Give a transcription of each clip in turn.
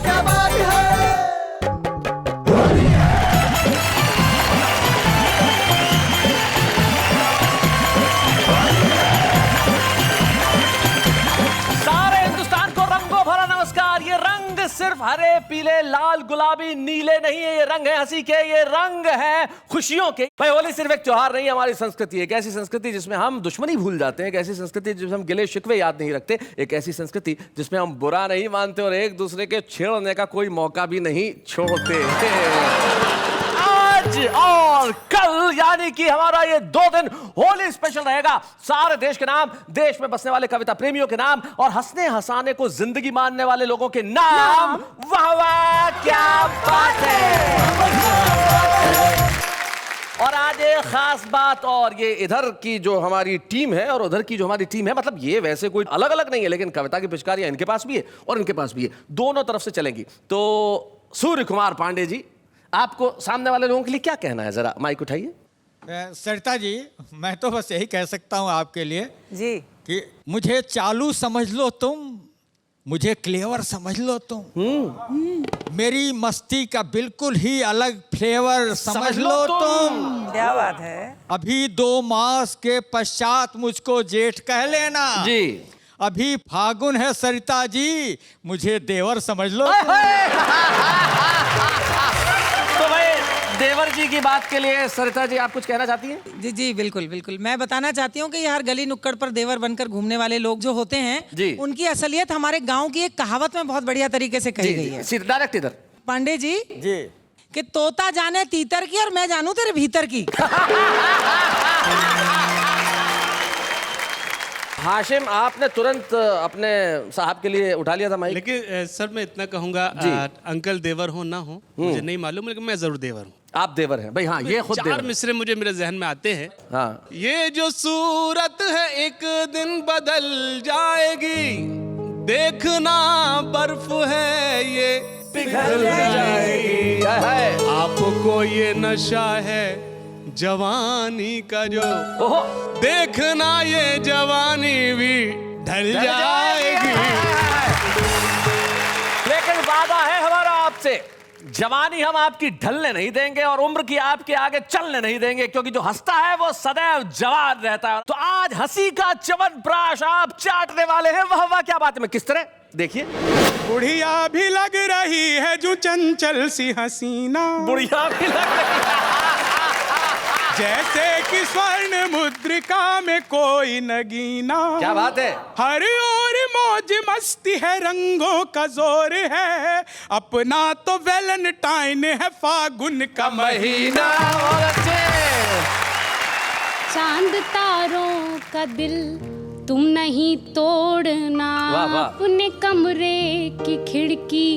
क्या बात है। सारे हिंदुस्तान को रंगों भरा नमस्कार। ये रंग सिर्फ हरे, पीले, लाल, गुलाबी, नीले नहीं है। ये रंग है हंसी के, ये रंग है खुशियों के। भाई होली सिर्फ एक त्योहार नहीं, हमारी संस्कृति है। एक ऐसी संस्कृति जिसमें हम दुश्मनी भूल जाते हैं, एक ऐसी संस्कृति जिसमें हम गिले शिकवे याद नहीं रखते, एक ऐसी संस्कृति जिसमें हम बुरा नहीं मानते और एक दूसरे के छेड़ने का कोई मौका भी नहीं छोड़ते। आज और कल यानी कि हमारा ये 2 दिन होली स्पेशल रहेगा। सारे देश के नाम, देश में बसने वाले कविता प्रेमियों के नाम और हंसने हंसाने को जिंदगी मानने वाले लोगों के नाम। वाह वाह क्या बात है। और आज एक खास बात, और ये इधर की जो हमारी टीम है और उधर की जो हमारी टीम है, मतलब ये वैसे कोई अलग अलग नहीं है, लेकिन कविता की पिचकारियां इनके पास भी है और इनके पास भी है, दोनों तरफ से चलेंगी। तो सूर्य कुमार पांडे जी, आपको सामने वाले लोगों के लिए क्या कहना है, जरा माइक उठाइए। सरिता जी, मैं तो बस यही कह सकता हूँ आपके लिए जी कि मुझे चालू समझ लो तुम, मुझे क्लेवर समझ लो तुम, मेरी मस्ती का बिल्कुल ही अलग फ्लेवर समझ लो तुम। क्या बात है। अभी 2 मास के पश्चात मुझको जेठ कह लेना जी। अभी फागुन है सरिता जी, मुझे देवर समझ लो। तो भाई देवर जी की बात के लिए सरिता जी आप कुछ कहना चाहती हैं? जी जी बिल्कुल बिल्कुल, मैं बताना चाहती हूँ कि हर गली नुक्कड़ पर देवर बनकर घूमने वाले लोग जो होते हैं जी, उनकी असलियत हमारे गांव की एक कहावत में बहुत बढ़िया तरीके से कही गई है। डायरेक्ट इधर पांडे जी जी कि तोता जाने तीतर की और मैं जानू तेरे भीतर की। हाशिम, आपने तुरंत अपने साहब के लिए उठा लिया था माइक। लेकिन सर मैं इतना कहूंगा, अंकल देवर हो ना हो मुझे नहीं मालूम, लेकिन मैं जरूर देवर हूँ। आप देवर हैं भाई? हाँ, ये खुद 4 मिसरे मुझे मेरे जहन में आते हैं। हाँ। ये जो सूरत है एक दिन बदल जाएगी, देखना बर्फ है ये पिघल जाएगी। आपको ये नशा है जवानी का जो, ओहो, देखना ये जवानी भी ढल जाएगी। लेकिन वादा है हमारा आपसे, जवानी हम आपकी ढलने नहीं देंगे और उम्र की आपके आगे चलने नहीं देंगे, क्योंकि जो हंसता है वो सदैव जवान रहता है। तो आज हंसी का च्यवनप्राश आप चाटने वाले हैं। वाह वाह क्या बात है। मैं किस तरह, देखिए। बुढ़िया भी लग रही है जो चंचल सी हसीना, बुढ़िया भी लग रही है जैसे कि स्वर्ण मुद्रिका में कोई नगीना। क्या बात है। हर ओर मौज मस्ती है, रंगों का जोर है, अपना तो वैलेंटाइन है फागुन का महीना। और अच्छे चांद तारों का दिल तुम नहीं तोड़ना, वाह वाह। अपने कमरे की खिड़की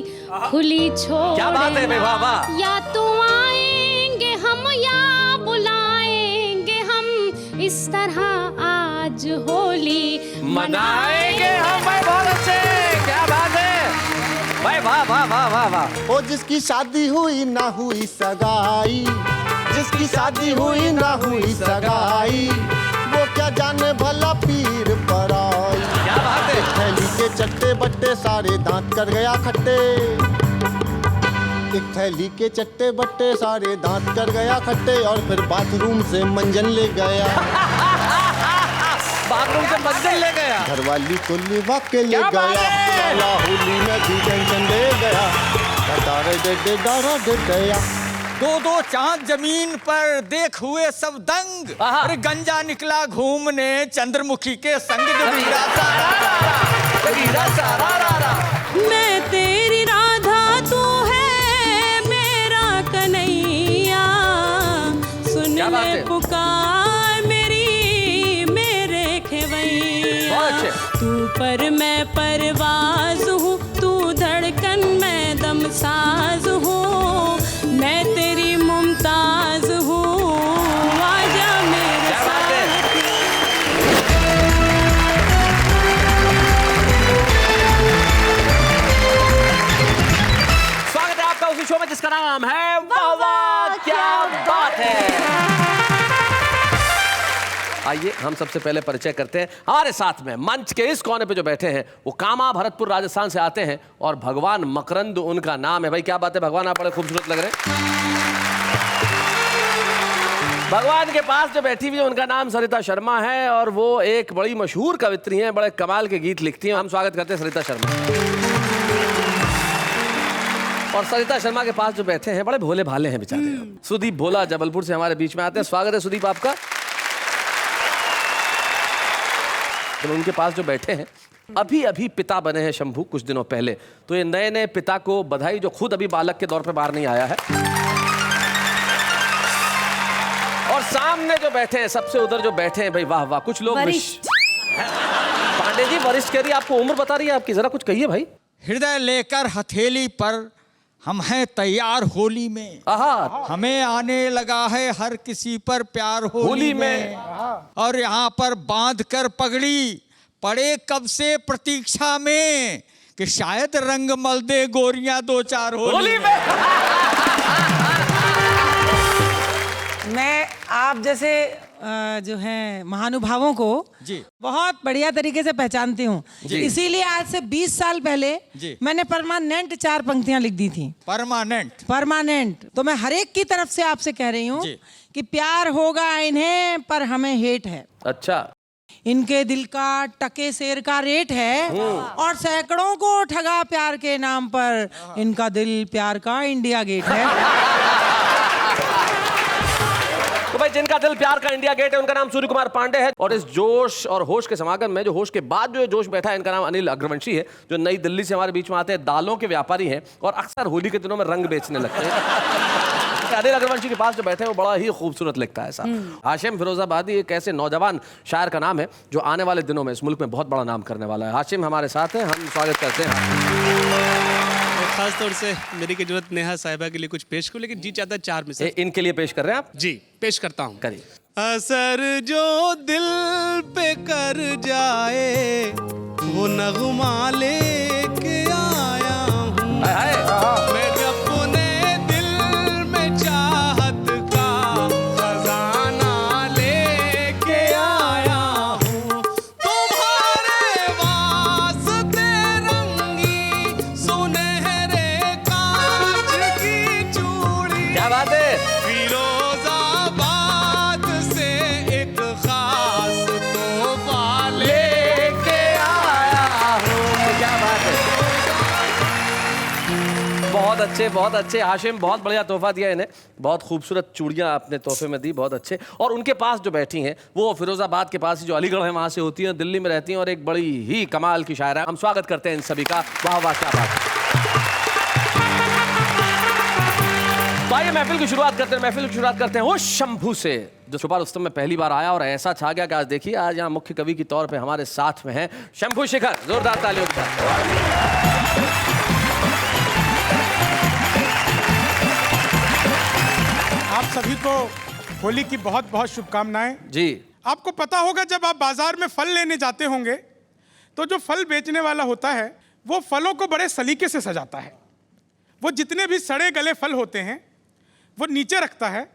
खुली छोड़ना। क्या बात है भाई, वाह वाह। या तो आएंगे हम या बुलाएंगे हम, इस तरह आज होली मनाएंगे हम। भाई बहुत अच्छे, क्या बात है भाई, वाह वाह वाह वाह वाह। ओ जिसकी शादी हुई ना हुई सगाई, जिसकी शादी हुई ना हुई सगाई, वो क्या जाने भला पीर पर आई। क्या बात है। थैली के चट्टे बट्टे सारे दांत कर गया खट्टे, एक थैली के चट्टे बट्टे सारे दांत कर गया खट्टे, और फिर बाथरूम से मंजन ले गया। बाथरूम से मंजन ले गया। घरवाली को लिवा के ले गया, साला होली में भी टेंशन ले गया, डारा दे गया। 2-2 चांद जमीन पर देख हुए सब दंग, अरे गंजा निकला घूमने चंद्रमुखी के संग। मैं तेरी राधा तू है मेरा कन्हैया, सुन ले पुकार मेरी मेरे खेवैया। तू पर मैं परवाज हूँ, तू धड़कन मैं दमसाज हूँ, मैं तेरी मुमताज हूँ, आजा मेरे साथ। स्वागत है आपका उसी शो में जिसका नाम है वाह वाह क्या बात है। आइए हम सबसे पहले परिचय करते हैं। हमारे साथ में मंच के इस कोने पे जो बैठे हैं वो कामा भरतपुर राजस्थान से आते हैं और भगवान मकरंद उनका नाम है। भाई क्या बात है भगवान, आप बड़े खूबसूरत लग रहे हैं। भगवान के पास जो बैठी हुई है उनका नाम सरिता शर्मा है और वो एक बड़ी मशहूर कवित्री हैं, बड़े कमाल के गीत लिखती हैं। हम स्वागत करते हैं सरिता शर्मा। और सरिता शर्मा के पास जो बैठे हैं बड़े भोले भाले हैं बेचारे, सुदीप भोला जबलपुर से हमारे बीच में आते हैं। स्वागत है सुदीप आपका। तो उनके पास जो बैठे हैं अभी अभी पिता बने हैं शंभू कुछ दिनों पहले, तो ये नए नए पिता को बधाई जो खुद अभी बालक के दौर पे बाहर नहीं आया है। और सामने जो बैठे हैं सबसे उधर जो बैठे हैं भाई वाह वाह, कुछ लोग पांडे जी वरिष्ठ कह रही है, आपको उम्र बता रही है आपकी, जरा कुछ कहिए भाई। हृदय लेकर हथेली पर हम हैं तैयार होली में, आहा हमें आने लगा है हर किसी पर प्यार होली में। और यहाँ पर बांध कर पगड़ी पड़े कब से प्रतीक्षा में कि शायद रंग मल दे गोरियां दो चार होली में। मैं आप जैसे जो हैं महानुभावों को जी बहुत बढ़िया तरीके से पहचानती हूँ, इसीलिए आज से 20 साल पहले जी मैंने परमानेंट 4 पंक्तियां लिख दी थी। परमानेंट। तो मैं हर एक की तरफ से आपसे कह रही हूँ कि प्यार होगा इन्हें पर हमें हेट है। अच्छा, इनके दिल का टके शेर का रेट है और सैकड़ों को ठगा प्यार के नाम पर, इनका दिल प्यार का इंडिया गेट है। तो भाई जिनका दिल प्यार का इंडिया गेट है उनका नाम सूर्य कुमार पांडे है। और इस जोश और होश के समागम में जो होश के बाद जो जोश बैठा है इनका नाम अनिल अग्रवंशी है, जो नई दिल्ली से हमारे बीच में आते हैं, दालों के व्यापारी हैं और अक्सर होली के दिनों में रंग बेचने लगते हैं। अनिल अग्रवंशी के पास जो बैठे हैं वो बड़ा ही खूबसूरत लगता है साहब। हाशिम फिरोजाबादी एक ऐसे नौजवान शायर का नाम है जो आने वाले दिनों में इस मुल्क में बहुत बड़ा नाम करने वाला है। हाशिम हमारे साथ हैं, हम स्वागत करते हैं। खास तौर से मेरी की जरूरत नेहा साहिबा के लिए कुछ पेश करूं, लेकिन जी चाहता है 4 में से इनके लिए पेश कर रहे हैं आप? जी पेश करता हूं। करिए। असर जो दिल पे कर जाए वो नगमा लेके आया हूं मैं, अपने दिल में चाहत का खजाना लेके आया हूं, तुम्हारे वास्ते रंगी सुनहरे कांच की चूड़ी। क्या बात है। फिरोजाबाद से एक खास तोहफा लेके आया हूं। क्या बात है, बहुत अच्छे हाशिम, बहुत बढ़िया तोहफा दिया इन्हें, बहुत खूबसूरत चूड़ियां आपने तोहफे में दी, बहुत अच्छे। और उनके पास जो बैठी हैं वो फिरोजाबाद के पास ही जो अलीगढ़ है वहां से होती हैं, दिल्ली में रहती हैं और एक बड़ी ही कमाल की शायरा। हम स्वागत करते हैं इन सभी का। वाह वाह क्या बात है। तो आइए महफिल की शुरुआत करते हैं वो शंभू से, जो छुपा रुस्तम में पहली बार आया और ऐसा छा गया कि आज देखिए आज यहाँ मुख्य कवि के तौर पे हमारे साथ में हैं शंभू शेखर। जोरदार तालियों के साथ। आप सभी को होली की बहुत बहुत शुभकामनाएं। जी, आपको पता होगा जब आप बाजार में फल लेने जाते होंगे तो जो फल बेचने वाला होता है वो फलों को बड़े सलीके से सजाता है। वो जितने भी सड़े गले फल होते हैं वो नीचे रखता है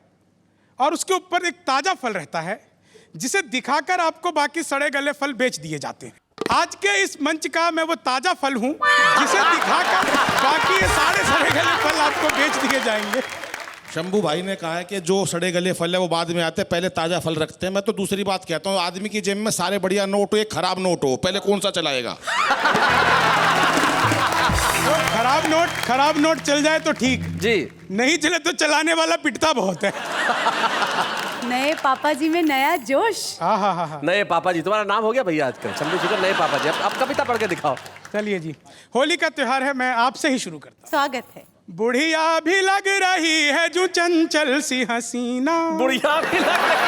और उसके ऊपर एक ताजा फल रहता है जिसे दिखाकर आपको बाकी सड़े गले फल बेच दिए जाते हैं। आज के इस मंच का मैं वो ताजा फल हूं जिसे दिखाकर बाकी ये सारे सड़े गले फल आपको बेच दिए जाएंगे। शंभू भाई ने कहा है कि जो सड़े गले फल है वो बाद में आते हैं, पहले ताजा फल रखते हैं। मैं तो दूसरी बात कहता हूँ, आदमी की जेब में सारे बढ़िया नोट हो, एक खराब नोट हो, पहले कौन सा चलाएगा? खराब नोट चल जाए तो ठीक जी, नहीं चले तो चलाने वाला पिटता बहुत है। नए पापा जी में नया जोश। हाँ। नए पापा जी, तुम्हारा नाम हो गया भैया आजकल शंभू शेखर, नए पापा जी। अब कविता पढ़ के दिखाओ। चलिए जी, होली का त्योहार है, मैं आपसे ही शुरू करता हूँ। स्वागत है। बुढ़िया भी लग रही है जो चंचल सी हसीना, बुढ़िया भी लग रही है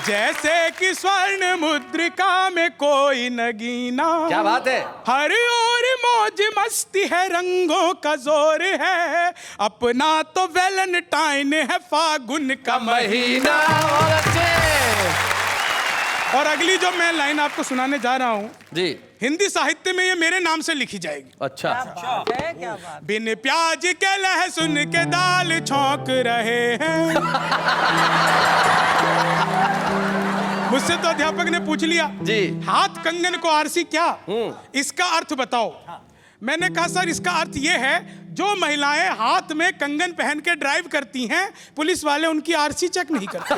जैसे कि स्वर्ण मुद्रिका में कोई नगीना। क्या बात है। हर ओर मौज मस्ती है, रंगों का जोर है, अपना तो वैलेंटाइन है फागुन का महीना। और अच्छे और अगली जो मैं लाइन आपको सुनाने जा रहा हूँ जी, हिंदी साहित्य में ये मेरे नाम से लिखी जाएगी। अच्छा। बिन प्याज के लहसुन के दाल छौंक रहे हैं। मुझसे तो अध्यापक ने पूछ लिया जी, हाथ कंगन को आरसी क्या, इसका अर्थ बताओ। मैंने कहा सर इसका अर्थ ये है जो महिलाएं हाथ में कंगन पहन के ड्राइव करती हैं पुलिस वाले उनकी आरसी चेक नहीं करते।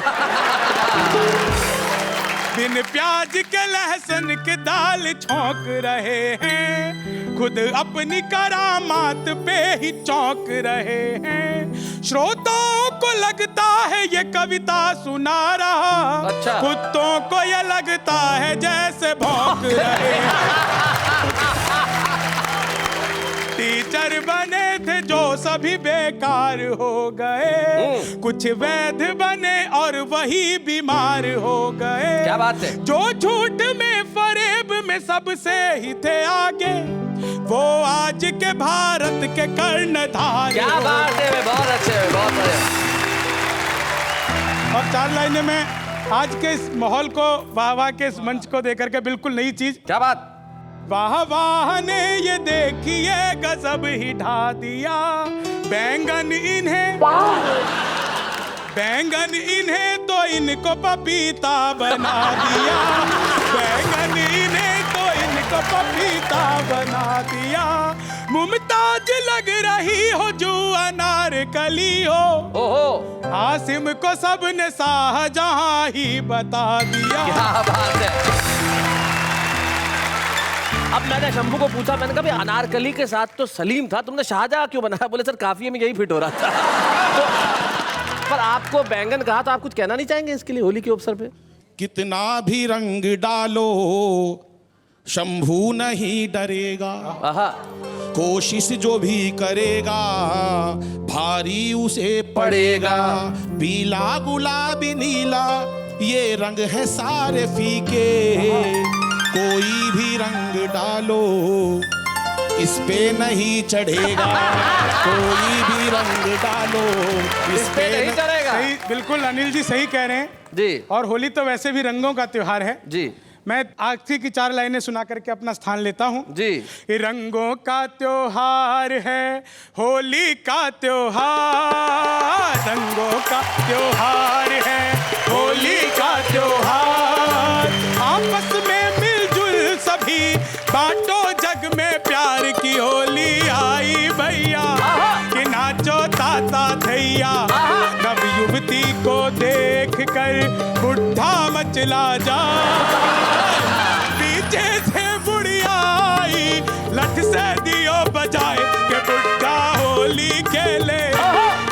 बिन प्याज के लहसुन के दाल छौंक रहे हैं, खुद अपनी करामात पे ही चौंक रहे हैं। श्रोताओं को लगता है ये कविता सुना रहा, अच्छा। कुत्तों को ये लगता है जैसे भौंक रहे हैं। टीचर बने थे जो सभी बेकार हो गए, कुछ वैध बने और वही बीमार हो गए। क्या बात है। जो झूठ में फरेब में सबसे ही थे आगे, वो आज के भारत के कर्णधार। क्या बात है, बहुत अच्छे, बहुत बढ़िया। और 4 लाइनें में आज के इस माहौल को, वाह वाह के इस मंच को देकर के बिल्कुल नई चीज। क्या बात। वाह वाह ने ये देखिए गजब ही ढा दिया, बैंगन इन्हें तो इनको पपीता बना दिया, बैंगन इन्हें तो इनको पपीता बना दिया। मुमताज लग रही हो जो अनारकली हो, ओहो, हासिम को सबने शाहजहां ही बता दिया। क्या बात है। अब मैंने शंभू को पूछा, मैंने कहा भाई अनारकली के साथ तो सलीम था, तुमने शाहजहां क्यों बनाया? बोले सर काफिये में यही फिट हो रहा था। तो पर आपको बैंगन कहा तो आप कुछ कहना नहीं चाहेंगे इसके लिए होली के अवसर पे? कितना भी रंग डालो शंभू नहीं डरेगा, आहा, कोशिश जो भी करेगा भारी उसे पड़ेगा। पीला गुलाबी नीला ये रंग है सारे फीके, कोई भी रंग डालो इस पे नहीं चढ़ेगा, कोई भी रंग डालो इस पे नहीं चढ़ेगा। सही, बिल्कुल अनिल जी सही कह रहे हैं जी। और होली तो वैसे भी रंगों का त्योहार है जी। मैं आखिरी की 4 लाइनें सुना करके अपना स्थान लेता हूँ जी। रंगों का त्योहार है होली का त्योहार, रंगों का त्योहार है होली का त्योहार। आपस में मिलजुल सभी बांटो जग में प्यार की होली आई भैया, कि नाचो ताता थैया। नव युवती को देख कर बुढ़ा मचला जा, पीछे से बुढ़िया आई लठ से दियो बजाए, के बुढ़ा होली खेले,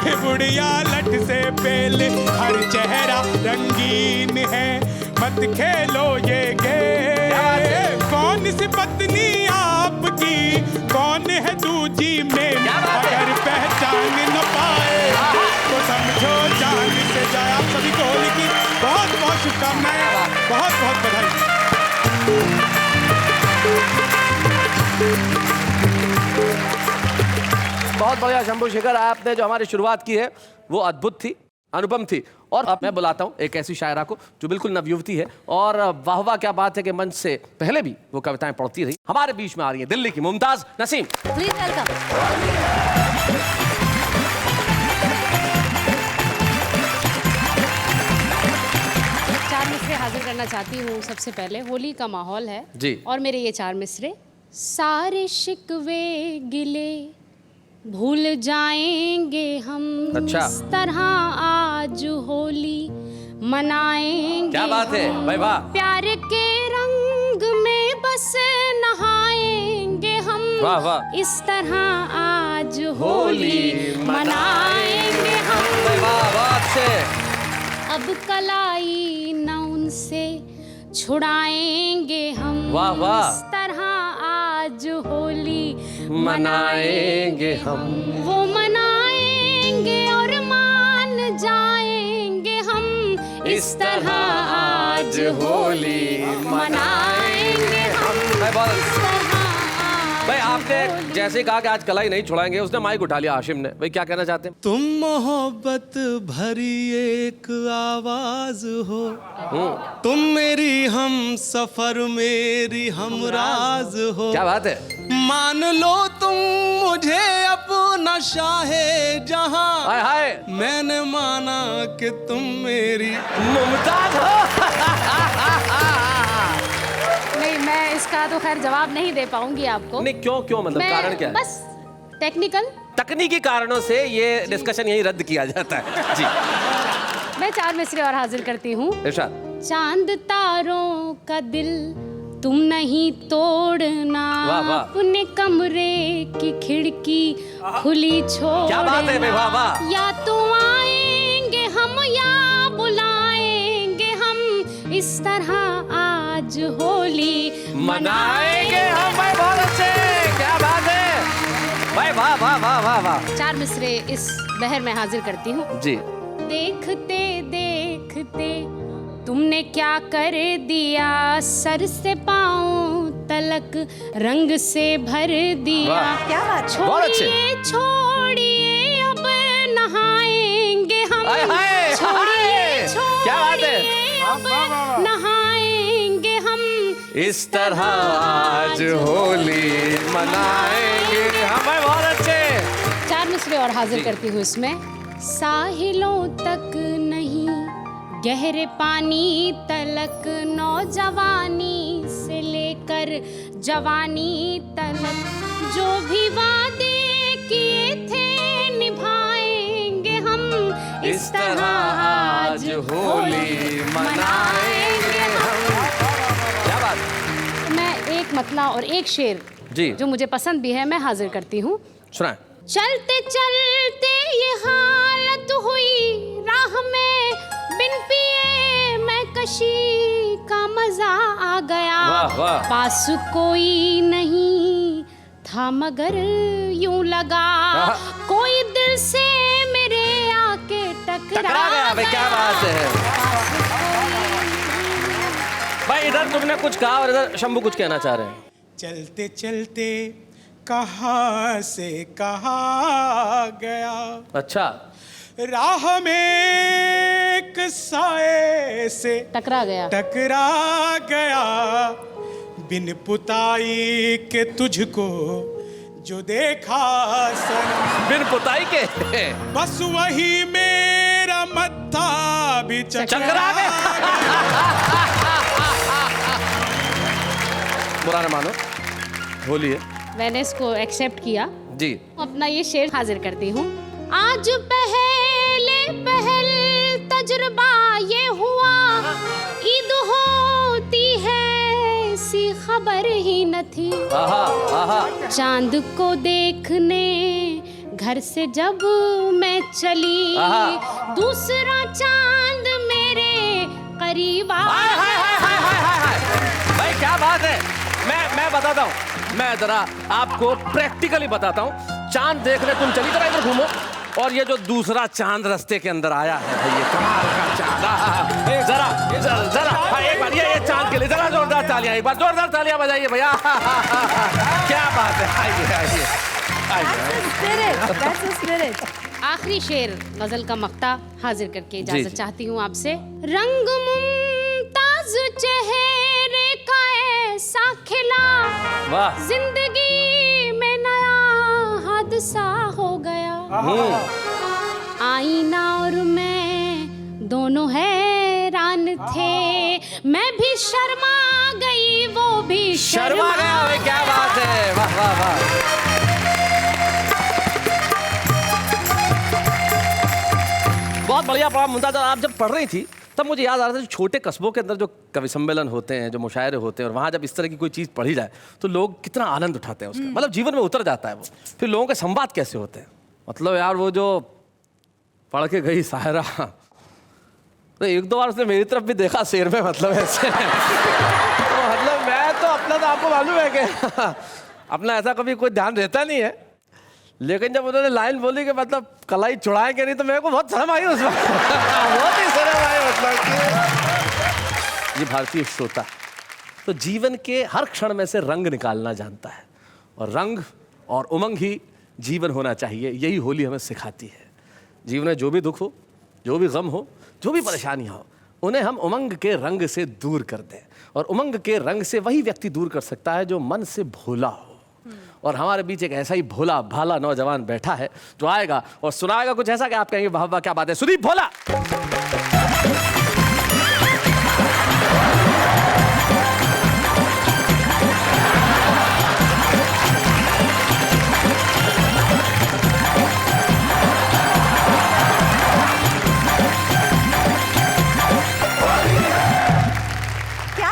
के बुढ़िया लठ से पेले। हर चेहरा रंगीन है मत खेलो ये गेम, कौन सी पत्नी आपकी कौन है दूजी में, अगर पहचान न पाए तो समझो जान से जाए। आप सभी को होली की बहुत बहुत शुभकामनाएं, बहुत बहुत बधाई। बहुत बढ़िया शंभू शेखर, आपने जो हमारी शुरुआत की है वो अद्भुत थी, अनुपम थी। और अब मैं बुलाता हूं एक ऐसी शायरा को जो बिल्कुल नवयुवती है, और वाह वाह क्या बात है कि मंच से पहले भी वो कविताएं पढ़ती रही। हमारे बीच में आ रही है दिल्ली की मुमताज नसीम। Please welcome. चार मिसरे हाजिर करना चाहती हूँ। सबसे पहले होली का माहौल है जी। और मेरे ये 4 मिसरे। सारे शिकवे गिले भूल जाएंगे हम, अच्छा। इस तरह आज होली मनाएंगे। क्या बात है भाई, वाह। प्यार के रंग में बस नहाएंगे हम, वाह वाह। इस तरह आज होली मनाएंगे हम। वाह वाह से। अब कलाई न उनसे छुड़ाएंगे हम, वाह वाह। इस तरह आज होली मनाएंगे हम, वो मनाएंगे और मान जाएंगे हम, इस तरह आज होली मनाएंगे हम, इस तरह भाई आपने जैसे कहा कि आज कलाई नहीं छुड़ाएंगे, उसने माइक उठा लिया हाशिम ने। भाई क्या कहना चाहते हैं? तुम मोहब्बत भरी एक आवाज हो, तुम मेरी हम सफर मेरी हमराज हो। क्या बात है, मान लो तुम मुझे अपना शाहे जहां, हाय हाय मैंने माना कि तुम मेरी मुमताज हो। नहीं, मैं इसका तो खैर जवाब नहीं दे पाऊंगी आपको। नहीं क्यों क्यों मतलब मैं कारण क्या है? बस टेक्निकल तकनीकी कारणों से ये डिस्कशन यही रद्द किया जाता है जी। मैं 4 मिसरे और हाजिर करती हूँ। इरशाद। चांद तारों का दिल तुम नहीं तोड़ना, वाह, वाह। अपने कमरे की खिड़की खुली छोड़ना। क्या बात है, वाह, वाह। या तो आएंगे हम या बुलाएंगे हम, इस तरह आज होली मनाएंगे हम। भाई बहुत अच्छे, क्या बात है भाई, वाह वाह वाह वाह वाह। 4 मिसरे इस बहर में हाजिर करती हूँ जी। देखते देखते तुमने क्या कर दिया, सर से पाँव तलक रंग से भर दिया। वाह। क्या बात है? बहुत अच्छे। छोड़िए छोड़िए अब नहाएंगे हम, हाय, हाय, छोड़िए हाय। क्या बात है? छोड़िए अब नहाएंगे हम, इस तरह आज होली मनाएंगे हम। भाई बहुत अच्छे। 4 मिसरे और हाजिर करती हूँ इसमें। साहिलों तक नहीं गहरे पानी तलक, नौजवानी से लेकर जवानी तलक, जो भी वादे किए थे निभाएंगे हम, इस तरह आज होली मनाएंगे हम। क्या बात। मैं एक मतला और एक शेर जी। जो मुझे पसंद भी है मैं हाजिर करती हूँ। सुनाए। चलते चलते ये हालत हुई राह में, बिन पिए मैं कशी का मजा आ गया। वाह, वाह। पास कोई नहीं था मगर यूं लगा, कोई दिल से मेरे आके टकरा गया। भाई क्या बात है भाई। इधर तुमने कुछ कहा और इधर शंभू कुछ कहना चाह रहे हैं। चलते चलते कहाँ से कहाँ गया, अच्छा। राह में एक साए से टकरा गया। टकरा गया, बिन पुताई के तुझको जो देखा सनम, बिन पुताई के बस वही मेरा मत्था भी चकरा गया। बुरा न मानो, होली है। मैंने इसको एक्सेप्ट किया जी। अपना ये शेर हाजिर करती हूँ। आज पहले पहल तजुर्बा ये हुआ, ईद होती है सी खबर ही न थी। आहा, आहा। चांद को देखने घर से जब मैं चली, आहा। दूसरा चांद मेरे करीब आ हाय, हाय, हाय, हाय, हाय, हाय, हाय। भाई क्या बात है। मैं बताता हूँ, मैं जरा आपको प्रैक्टिकली बताता हूँ। चांद देखने तुम चली, जरा इधर घूमो, और ये जो दूसरा चांद रास्ते के अंदर आया है भाई, ये कमाल का चांद। जरा जरा जरा हाँ, एक बार ये चांद के लिए जरा जोरदार तालियां, एक बार जोरदार तालियां बजाइए भैया। क्या बात है। आइए आइए आइए। आखिरी शेर गजल का मक्ता हाजिर करके जी, इजाजत चाहती हूँ आपसे। रंग मुमताज चेहरे का ऐसा खिला, वाह। जिंदगी में नया हादसा हो गया। आईना और मैं दोनों हैरान थे, मैं भी शर्मा गई वो भी शर्मा गया। भाई क्या बात है, वाह वाह वाह। बहुत बढ़िया पढ़ा मुमताज। आप जब पढ़ रही थी तब मुझे याद आ रहा था छोटे कस्बों के अंदर जो कवि सम्मेलन होते हैं, जो मुशायरे होते हैं, और वहाँ जब इस तरह की कोई चीज़ पढ़ी जाए तो लोग कितना आनंद उठाते हैं उसका, मतलब जीवन में उतर जाता है वो। फिर लोगों के संवाद कैसे होते हैं, मतलब यार वो जो पढ़ के गई सायरा, तो एक दो बार उसने मेरी तरफ भी देखा शेर में, मतलब ऐसे तो मतलब मैं तो अपना, तो आपको मालूम है कि अपना ऐसा कभी कोई ध्यान रहता नहीं है, लेकिन जब उन्होंने लाइन बोली कि मतलब कलाई चुड़ाएंगे नहीं, तो मेरे को बहुत शर्म आई उस वक्त। बहुत ही शर्म आई मतलब कि ये भारतीय श्रोता तो जीवन के हर क्षण में से रंग निकालना जानता है, और रंग और उमंग ही जीवन होना चाहिए। यही होली हमें सिखाती है। जीवन में जो भी दुख हो, जो भी गम हो, जो भी परेशानियाँ हो, उन्हें हम उमंग के रंग से दूर कर दें। और उमंग के रंग से वही व्यक्ति दूर कर सकता है जो मन से भोला हो। और हमारे बीच एक ऐसा ही भोला भाला नौजवान बैठा है जो आएगा और सुनाएगा कुछ ऐसा कि आप कहेंगे वाह वाह क्या बात है। सुदीप भोला।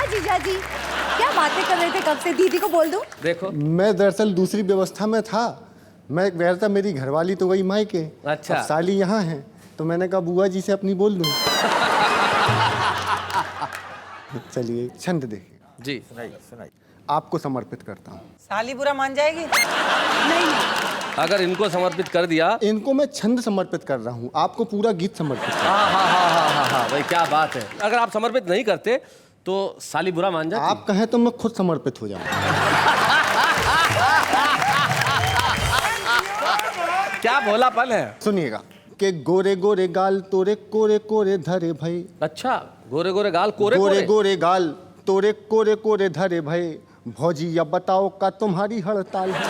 जीजाजी क्या बातें कर रहे थे कब से? दीदी को बोल दूं? देखो मैं दरअसल दूसरी व्यवस्था में था। मैं वैसा मेरी घरवाली तो वही मायके, अच्छा। अब साली यहाँ है तो मैंने कहा बुआ जी से अपनी बोल दूं। चलिए छंद देखिए जी, सुनाइए। आपको समर्पित करता हूँ। साली बुरा मान जाएगी? अगर इनको समर्पित कर दिया, इनको मैं छंद समर्पित कर रहा हूँ, आपको पूरा गीत समर्पित कर रहा हूँ। हाँ भाई क्या बात है। अगर आप समर्पित नहीं करते तो साली बुरा मान जाती। आप कहें तो मैं खुद समर्पित हो जाऊँ। क्या भोलापन है। सुनिएगा कि गोरे गोरे गाल तोरे कोरे कोरे धरे भाई। अच्छा, गोरे गोरे गाल कोरे गोरे कोरे गोरे गाल तोरे कोरे कोरे धरे भाई। भौजी अब बताओ का तुम्हारी हड़ताल है।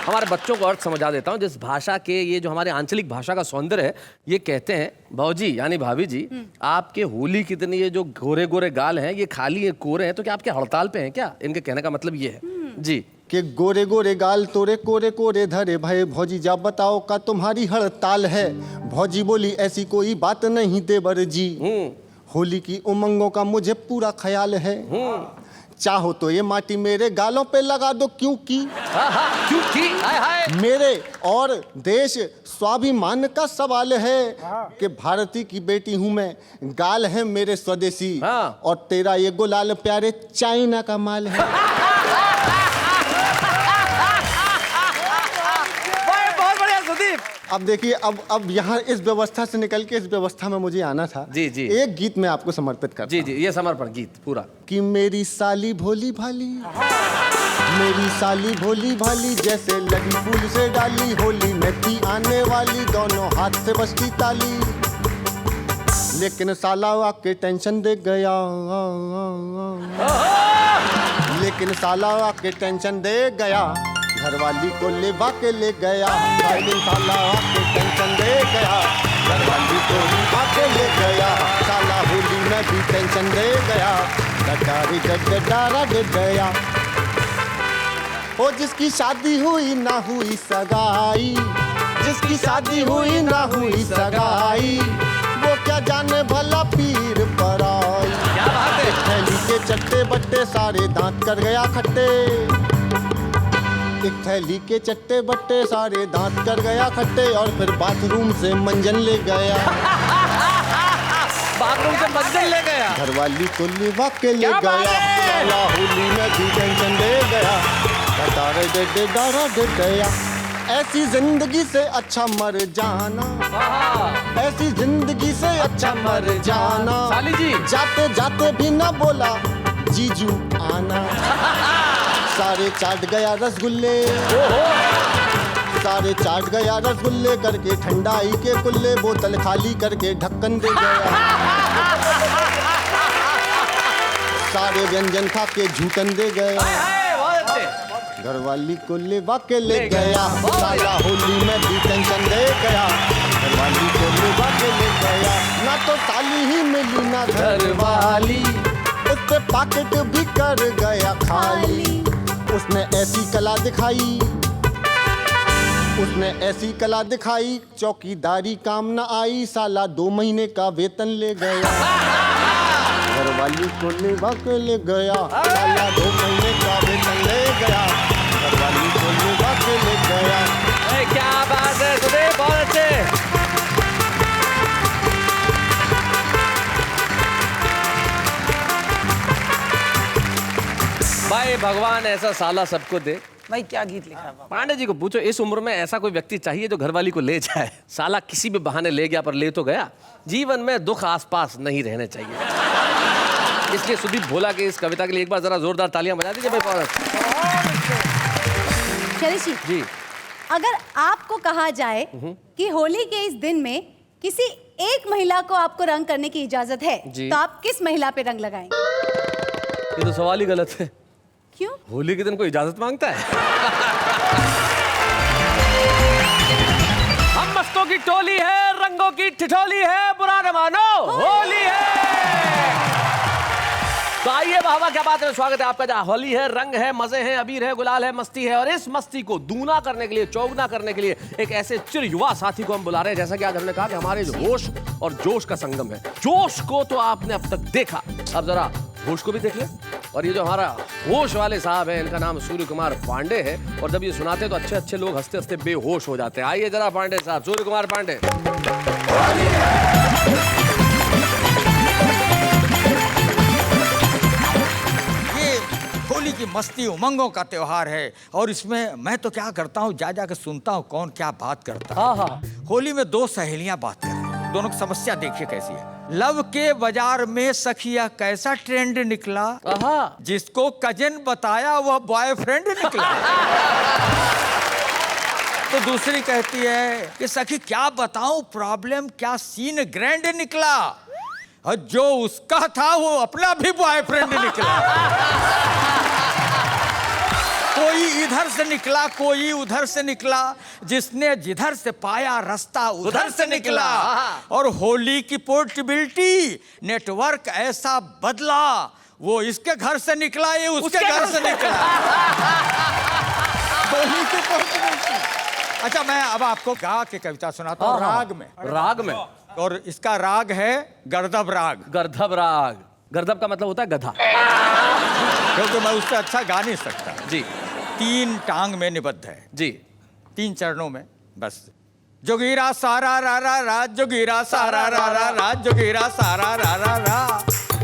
हमारे बच्चों को अर्थ समझा देता हूँ। जिस भाषा के ये जो हमारे आंचलिक भाषा का सौंदर्य है, ये कहते हैं भौजी यानी भाभी जी, आपके होली कितनी ये जो गोरे गोरे गाल हैं ये खाली ये कोरे हैं तो क्या आपके हड़ताल पे हैं क्या? इनके कहने का मतलब ये है जी कि गोरे गोरे गाल तोरे कोरे कोरे धरे भाई। भौजी जा बताओ का तुम्हारी हड़ताल है। भौजी बोली ऐसी कोई बात नहीं देवर जी, होली की उमंगों का मुझे पूरा ख्याल है। चाहो तो ये माटी मेरे गालों पे लगा दो क्योंकि क्योंकि हाय हाय मेरे और देश स्वाभिमान का सवाल है कि भारती की बेटी हूं मैं, गाल है मेरे स्वदेशी, और तेरा ये गुलाल प्यारे चाइना का माल है। बहुत बढ़िया सुदीप। अब देखिए, अब यहाँ इस व्यवस्था से निकल के इस व्यवस्था में मुझे आना था। जी जी, एक गीत मैं आपको समर्पित करता जी जी, ये समर्पण गीत पूरा। कि मेरी साली भोली भाली, मेरी साली भोली भाली, जैसे लगी फूल से डाली, होली में थी आने वाली, दोनों हाथ से बजती ताली, लेकिन साला आके टेंशन दे गया, लेकिन साला आके टेंशन दे गया, घरवाली को लेवा के ले गया, लेकिन साला आके टेंशन दे गया, घरवाली को लेवा के ले गया, साला होली में भी टेंशन दे गया, डडारी डडारा दे गया। ओ जिसकी शादी हुई ना हुई सगाई, जिसकी शादी हुई ना हुई सगाई, वो क्या जाने भला पीर पर आई। क्या बात है। थैली के चट्टे बट्टे सारे दांत कर गया खट्टे, एक थैली के चट्टे बट्टे सारे दांत कर गया खट्टे, और फिर बाथरूम से मंजन ले गया, बाथरूम से मंजन ले गया, घरवाली को लेवा के ले गया, साला होली में भी टेंशन दे गया, डडारे डे डारा दे गया। ऐसी जिंदगी से अच्छा मर जाना, ऐसी जिंदगी से अच्छा मर जाना, साली जी जाते जाते भी ना बोला जीजू आना, सारे चाट गया रसगुल्ले, सारे चाट गया रसगुल्ले, करके ठंडाई के कुल्ले, बोतल खाली करके ढक्कन दे गया, सारे व्यंजन खा के झूठन दे गया, घरवाली को लेवा के ले गया, साला होली में भी टेंशन दे गया, घरवाली को लेवा के ले गया, ना तो साली ही मिली ना घरवाली, उससे पॉकेट भी कर गया खाली, उसने ऐसी कला दिखाई, उसने ऐसी कला दिखाई, चौकीदारी काम न आई, साला 2 महीने का वेतन ले गया, घरवाली को लेवा के ले गया, साला 2 महीने का वेतन ले गया, घरवाली को लेवा के ले गया। क्या बात है सुदीप, बहुत अच्छे। भाई भगवान ऐसा साला सबको दे। भाई क्या गीत लिखा है? पांडे जी को पूछो, इस उम्र में ऐसा कोई व्यक्ति चाहिए जो घरवाली को ले जाए। साला किसी भी बहाने ले गया पर ले तो गया। जीवन में दुख आसपास नहीं रहने चाहिए। इसलिए सुदीप भोला के इस कविता के लिए एक बार जरा जोरदार तालियां बजा दीजिए भाई। शैलेश जी। अगर आपको कहा जाए कि होली के इस दिन में किसी एक महिला को आपको रंग करने की इजाजत है, जी। तो आप किस महिला पे रंग लगाएंगे? ये तो सवाल ही गलत है। क्यों? होली के दिन कोई इजाजत मांगता है? हम मस्तों की टोली है, रंगों की ठिठोली है, बुरा न मानो होली है। तो आइए बाबा, क्या बात है, स्वागत है आपका। जहाँ होली है, रंग है, मजे हैं, अबीर है, गुलाल है, मस्ती है, और इस मस्ती को दूना करने के लिए, चौगुना करने के लिए एक ऐसे चिर युवा साथी को हम बुला रहे हैं। जैसा कि आज हमने कहा कि हमारे जो होश और जोश का संगम है। जोश को तो आपने अब तक देखा, अब जरा होश को भी देख ले। और ये जो हमारा होश वाले साहब हैं, इनका नाम सूर्य कुमार पांडे है, और जब ये सुनाते हैं तो अच्छे अच्छे लोग हंसते हंसते बेहोश हो जाते हैं। आइए जरा पांडे साहब, सूर्य कुमार पांडे। होली की मस्ती उमंगों का त्योहार है, और इसमें मैं तो क्या करता हूँ, जा जाकर सुनता हूँ कौन क्या बात करता है। हाँ। होली में दो सहेलियां बात कर रही हैं, दोनों की समस्या देखिए कैसी है। लव के बाजार में सखिया कैसा ट्रेंड निकला, जिसको कजन बताया वह बॉयफ्रेंड निकला। तो दूसरी कहती है कि सखी क्या बताऊं, प्रॉब्लम क्या सीन ग्रैंड निकला, और जो उसका था वो अपना भी बॉयफ्रेंड निकला। कोई इधर से निकला, कोई उधर से निकला, जिसने जिधर से पाया रास्ता उधर से निकला। और होली की पोर्टेबिलिटी नेटवर्क ऐसा बदला, वो इसके घर से निकला, ये उसके घर से निकला। होली की पोर्टेबिलिटी। अच्छा, मैं अब आपको गा के कविता सुनाता हूँ राग में। राग में? और इसका राग है गर्दभ राग। गर्दभ राग, गर्दभ का मतलब होता है गधा, क्योंकि मैं उससे अच्छा गा नहीं सकता जी। 3 टांग में निबद्ध है जी, 3 चरणों में बस। जोगीरा सारा रा रा रा, जोगीरा सारा रा रा रा, जोगीरा सारा रा रा रा।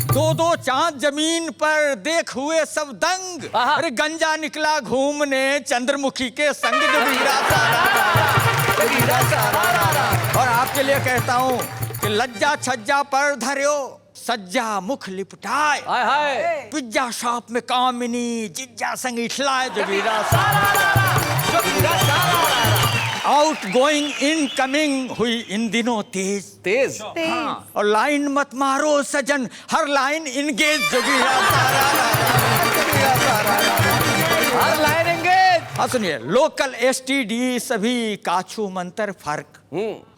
2-2 चांद जमीन पर देख हुए सब दंग, अरे गंजा निकला घूमने चंद्रमुखी के संग। जोगीरा सारा रा रा, जोगीरा सारा रा रा। और आपके लिए कहता हूँ कि लज्जा छज्जा पर धर्यो, सज्जा मुख लिपटाए, हाय हाय, पिज्जा शॉप में कामिनी जिज्जा संग इठलाए। जोगीरा सारा रा रा, जोगीरा सारा रा रा। आउट गोइंग इन कमिंग हुई इन दिनों तेज तेज। हाँ। और लाइन मत मारो सजन, हर लाइन इंगेज। जोगीरा सारा रा रा, जोगीरा सारा रा रा। हर लाइन एंगेज। हाँ सुनिए, लोकल एसटीडी सभी काछू मंतर फर्क,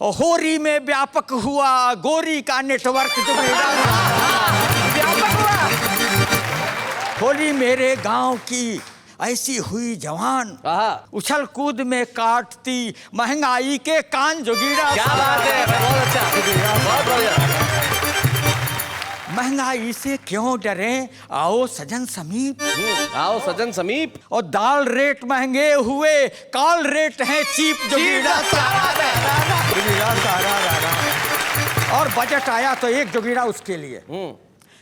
और होरी में व्यापक हुआ गोरी का नेटवर्क। जोगीरा व्यापक हुआ। होली मेरे गांव की ऐसी हुई जवान, उछल कूद में काटती महंगाई के कान। जोगीरा क्या बात है, बहुत अच्छा, बहुत बढ़िया। महंगाई से क्यों डरे, आओ सजन समीप, आओ सजन समीप। और दाल रेट महंगे हुए, कॉल रेट है चीप। जोगीरा सारा रा रा, जोगीरा सारा रा रा। और बजट आया तो एक जोगीरा उसके लिए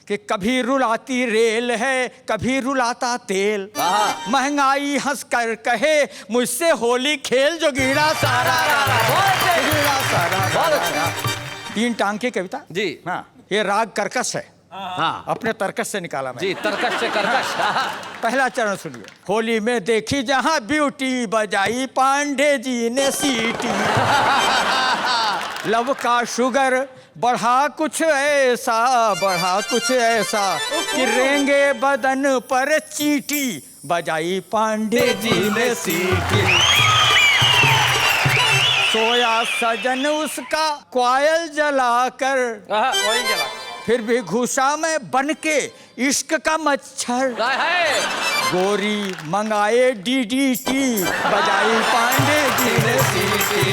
कि कभी रुलाती रेल है, कभी रुलाता तेल, महंगाई हंस कर कहे मुझसे होली खेल। जोगीरा सारा रा रा, जोगीरा सारा रा रा। 3 टांग की कविता जी। हाँ, ये राग कर्कश है। हाँ, अपने तर्कश से निकाला मैं जी, तर्कश से कर्कश। पहला चरण सुनिए। होली में देखी जहां ब्यूटी, बजाई पांडे जी ने सीटी। लव का शुगर बढ़ा कुछ ऐसा, बढ़ा कुछ ऐसा, कि रेंगे बदन पर चीटी, बजाई पांडे जी ने सीटी। सोया सजन उसका क्वायल जलाकर, वही जला, फिर भी घुसा में बन के इश्क का मच्छर। गोरी मंगाए डीडीटी, बजाई पांडे जी ने सीटी।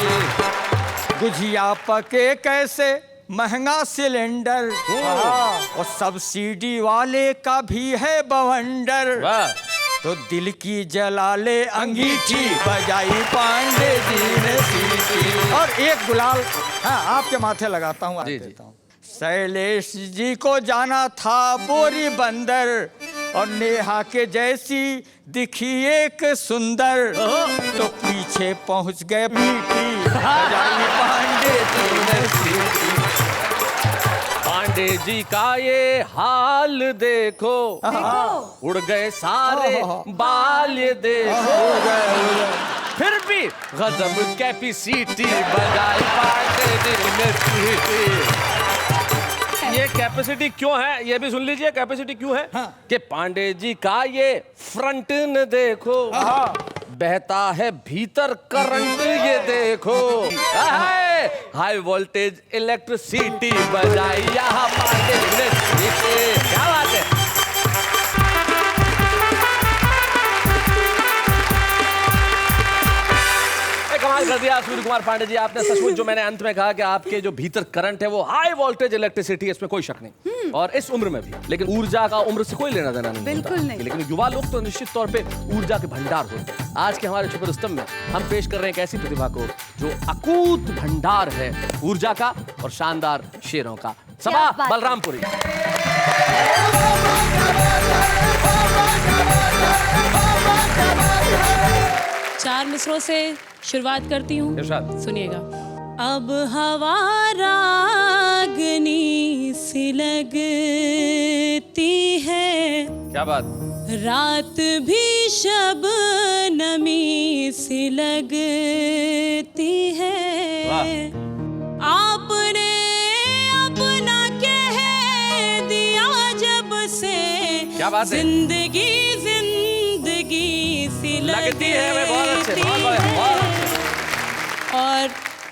गुझिया पके कैसे महंगा सिलेंडर, और सब्सिडी वाले का भी है बवंडर। तो दिल की जला ले अंगीठी, बजाई पांडे जी ने सीटी। और एक गुलाल हाँ आपके माथे लगाता हूँ, देता हूँ। शैलेश जी को जाना था बोरी बंदर, और नेहा के जैसी दिखी एक सुंदर, तो पीछे पहुंच गए पीटी, बजाई पांडे जी ने सीटी। पांडे जी का ये हाल देखो, उड़ गए सारे बाल, ये देखो। गजब कैपेसिटी बजाई पांडे जी ने सीटी। ये कैपेसिटी क्यों है, ये भी सुन लीजिए कैपेसिटी क्यों है। कि पांडे जी का ये फ्रंट न देखो, बहता है भीतर करंट ये देखो। हाई वोल्टेज इलेक्ट्रिसिटी बजाई यहाँ पांडे जी ने सीटी। क्या बात है। कमाल कर दिया सूर्य कुमार पांडे जी आपने, सचमुच जो मैंने अंत में कहा कि आपके जो भीतर करंट है वो हाई वोल्टेज इलेक्ट्रिसिटी, इसमें कोई शक नहीं, और इस उम्र में भी। लेकिन ऊर्जा का उम्र से कोई लेना देना नहीं, बिल्कुल नहीं। लेकिन युवा लोग तो निश्चित तौर पे ऊर्जा के भंडार होते हैं। आज के हमारे छुपे रुस्तम में हम पेश कर रहे हैं एक ऐसी प्रतिभा को जो अकूत भंडार है ऊर्जा का और शानदार शेरों का। सबा बलरामपुरी। चार मिसरों से शुरुआत करती हूँ, सुनिएगा। अब हवा रागनी सी लगती है, क्या बात। रात भी शबनमी सी लगती है। आपने अपना कह दिया जब से, क्या बात है। जिंदगी जिंदगी सी लगती है। बहुत अच्छे, बहुत अच्छे। और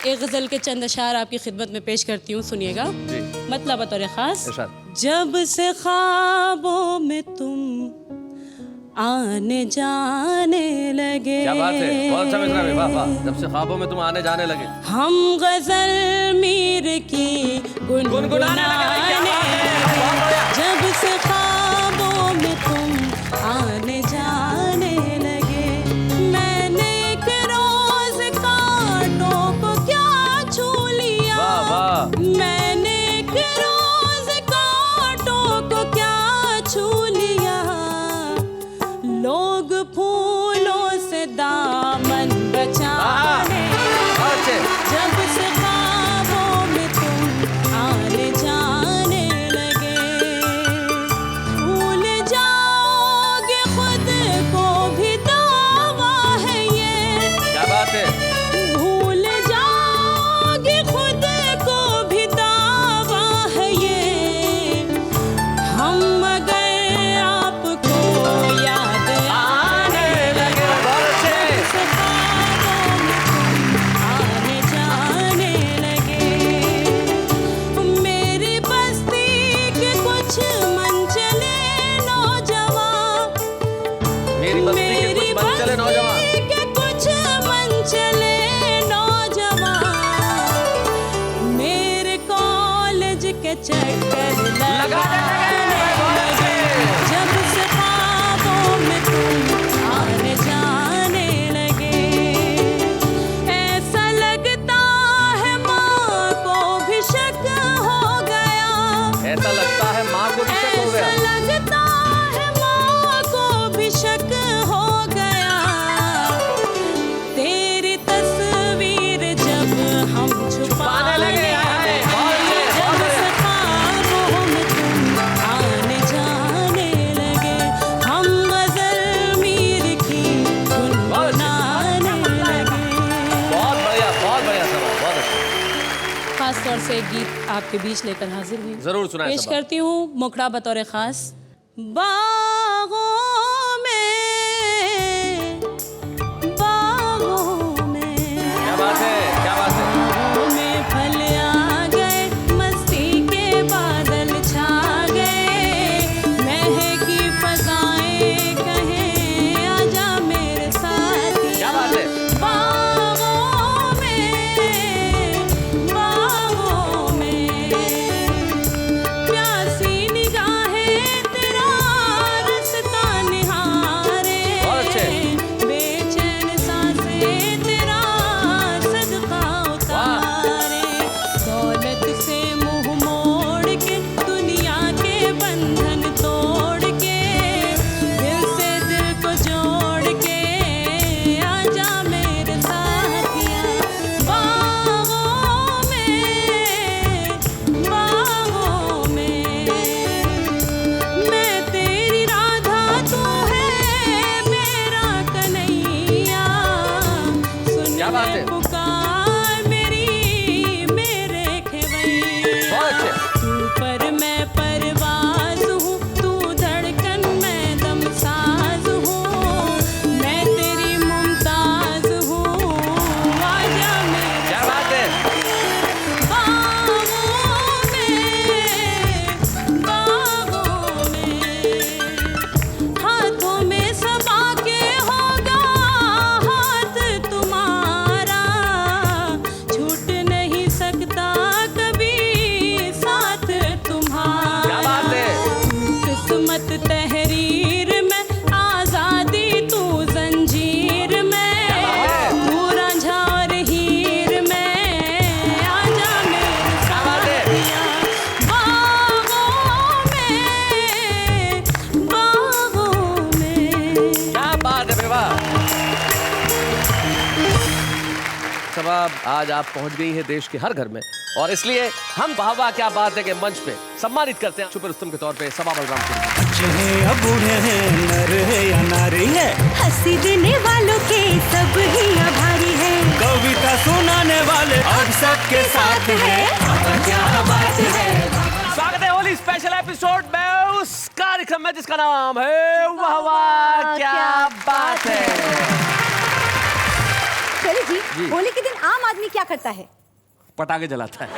एक गजल के चंद अशार आपकी खिदमत में पेश करती हूँ, सुनिएगा। मतलब बतौर खास। जब से ख्वाबों में तुम आने जाने लगे। क्या बात है, बहुत अच्छा मिसरा है, वाह वाह। जब से ख्वाबों में तुम आने जाने लगे, हम गजल मीर की गुनगुनाने लगे। जब से ख्वाबों में तुम आने जाने लगे, मैंने एक रोज कांटों को क्या छू लिया। मैंने एक रोज कांटों को क्या छू लिया। लोग फूलों से दामन बचाने, जब से ख्वाबों में तुम आने जाने लगे। भूल जाओगे खुद को भी दावा है ये। क्या बात है। भूल जाओगे खुद को भी दावा है ये। हम मगर आपको याद आने लगे, से ख्वाबों में तुम आने जाने लगे। मेरी बस्ती के कुछ मनचले नौजवान, मेरी बस्ती के कुछ मनचले नौजवान, के कुछ मनचले नौजवान मेरे कॉलेज के चक्कर लगाने लगे। जब से ख्वाबों में तुम आने जाने लगे, ऐसा लगता है माँ को भी शक हो गया। ऐसा लगता है माँ को भी शक हो गया। ऐसा लगता है माँ को भी शक हो गया। तेरी तस्वीर जब हम छुपाने लगे, जब से ख्वाबों में तुम आने जाने लगे, हम गजल मीर की गुनगुनाने लगे। बहुत बढ़िया सब, बहुत अच्छा। खास तौर से एक गीत आपके बीच लेकर हाजिर हुई, जरूर सुनाएं पेश सबा। करती हूँ मुखड़ा बतौर खास। बागों में क्या बात है, क्या बात है। में फल आ गए, मस्ती के बादल छा गए। महकी फज़ाएं कहें आजा मेरे साथी। क्या बात है। बागों में प्यासी निगाहें तेरा बात है। पुकार मेरी मेरे खेवैया। बहुत अच्छे। तू पर मैं परवाज़ हूँ, तू धड़कन मैं दमसाज हूँ, मैं तेरी मुमताज हूँ, आजा मेरे क्या बात है। बागों में हाथों में सबा के होगा हाथ तुम्हारा, छूट नहीं सकता कभी साथ तुम्हारा। क्या बात है। किस्मत तहरीर में आजादी, तू जंजीर में, तू रांझा और हीर में, आजा मेरे साथिया। बागों में क्या बात है बेवा। शबाब, आज आप पहुंच गई हैं देश के हर घर में और इसलिए हम वाह क्या बात है के मंच पे सम्मानित करते हैं सुपर रुस्तम के तौर पे सबा बलराम को। बच्चे हैं या बूढ़े हैं, नर है या नारी है, हंसी देने वालों के सब ही आभारी है, कविता सुनाने वाले अब सबके साथ है। क्या बात है। स्वागत है होली स्पेशल एपिसोड में उस कार्यक्रम में जिसका नाम है वाह वाह क्या बात है। चलिए जी, होली के दिन आम आदमी क्या करता है? पटाखे जलाता है।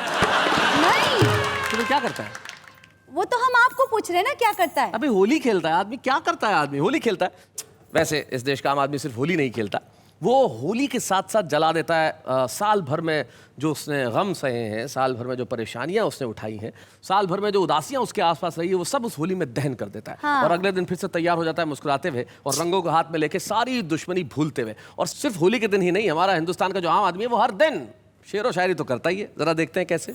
नहीं, तो क्या करता है? वो तो हम आपको पूछ रहे हैं ना, क्या करता है? अभी होली खेलता है आदमी। क्या करता है आदमी? होली खेलता है। वैसे इस देश का आम आदमी सिर्फ होली नहीं खेलता, वो होली के साथ साथ जला देता है साल भर में जो उसने गम सहे हैं, साल भर में जो परेशानियां उसने उठाई हैं, साल भर में जो उदासियां उसके आसपास रही है, वो सब उस होली में दहन कर देता है। हाँ। और अगले दिन फिर से तैयार हो जाता है मुस्कुराते हुए और रंगों को हाथ में लेके सारी दुश्मनी भूलते हुए। और सिर्फ होली के दिन ही नहीं, हमारा हिंदुस्तान का जो आम आदमी है वो हर दिन शेर व शायरी तो करता ही है। जरा देखते हैं कैसे।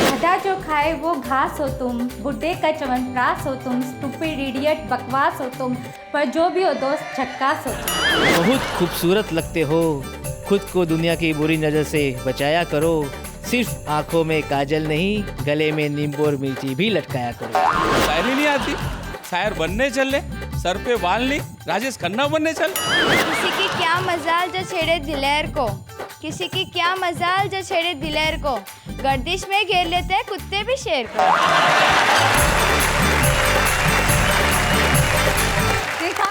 गधा जो खाए वो घास हो तुम, बुड्ढे का च्यवनप्राश हो तुम, स्टूपिड इडियट बकवास हो तुम, पर जो भी हो दोस्त झक्कास हो तुम। बहुत खूबसूरत लगते हो, खुद को दुनिया की बुरी नज़र से बचाया करो, सिर्फ आंखों में काजल नहीं, गले में नींबू और मिर्ची भी लटकाया करो। शायरी नहीं आती, शायर बनने चल ले, सर पे बाल नहीं, राजेश खन्ना बनने चल। किसी की क्या मजाल जो छेड़े दिलेर को, किसी की क्या मजाल जो छेड़े दिलेर को, गर्दिश में घेर लेते हैं कुत्ते भी शेर को। देखा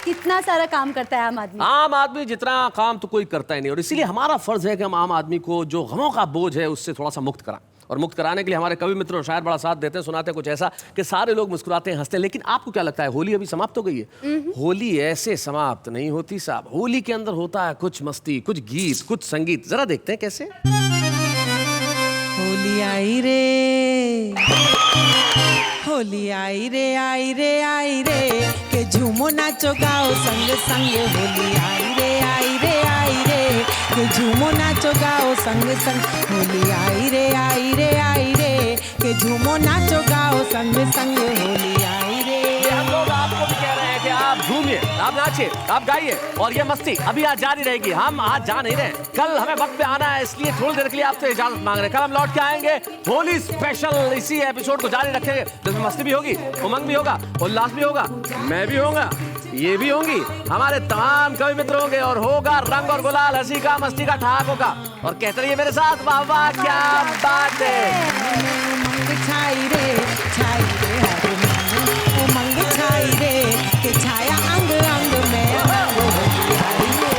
कितना सारा काम करता है आम आदमी। आम आदमी जितना काम तो कोई करता ही नहीं, और इसीलिए हमारा फर्ज है कि हम आम आदमी को जो गमों का बोझ है उससे थोड़ा सा मुक्त कराएं। और मुक्त कराने के लिए हमारे कवि मित्र और शायर बड़ा साथ देते हैं, सुनाते हैं कुछ ऐसा कि सारे लोग मुस्कुराते हैं, हंसते हैं। लेकिन आपको क्या लगता है होली अभी समाप्त हो गई है? होली ऐसे समाप्त नहीं होती साहब। होली के अंदर होता है कुछ मस्ती, कुछ गीत, कुछ संगीत। जरा देखते हैं कैसे। होली आई रे, होली आई रे, आई रे, आई रे, के झूमो नाचो गाओ संग संग। होली आई रे, आई रे, आई रे, के झूमो नाचो गाओ संग संग। होली आई रे, आई रे, आई रे, के झूमो नाचो गाओ संग संग। होली आई रे। हम लोग आपको भी कह रहे हैं कि आप झूमिए, आप नाचिए, आप गाइए, और ये मस्ती अभी आज जारी रहेगी। हम आज जा नहीं रहे, कल हमें वक्त पे आना है, इसलिए थोड़ी देर के लिए आपसे इजाजत मांग रहे हैं। कल हम लौट के आएंगे होली स्पेशल, इसी एपिसोड को जारी रखेंगे जिसमें मस्ती भी होगी, उमंग भी होगा, उल्लास भी होगा, मैं भी होगा, ये भी होंगी, हमारे तमाम कवि मित्र होंगे, और होगा रंग और गुलाल, हंसी का, मस्ती का, ठहाक होगा। और कहते रहिए मेरे साथ वाह वाह क्या बात है। उमंग छाई रे, छाई रे हर मन, उमंग छाई रे, के छाया अंग अंग में उमंग। होली आई रे,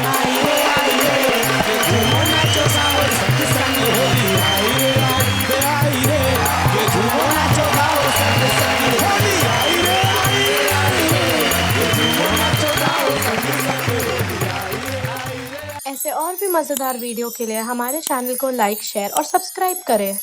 आई रे, के झूमो नाचो गाओ संग संग। होली आई रे, आई रे, के झूमो नाचो गाओ संग संग। होली आई रे, आई रे, के झूमो नाचो गाओ संग संग। ऐसे और भी मजेदार वीडियो के लिए हमारे चैनल को लाइक, शेयर और सब्सक्राइब करें।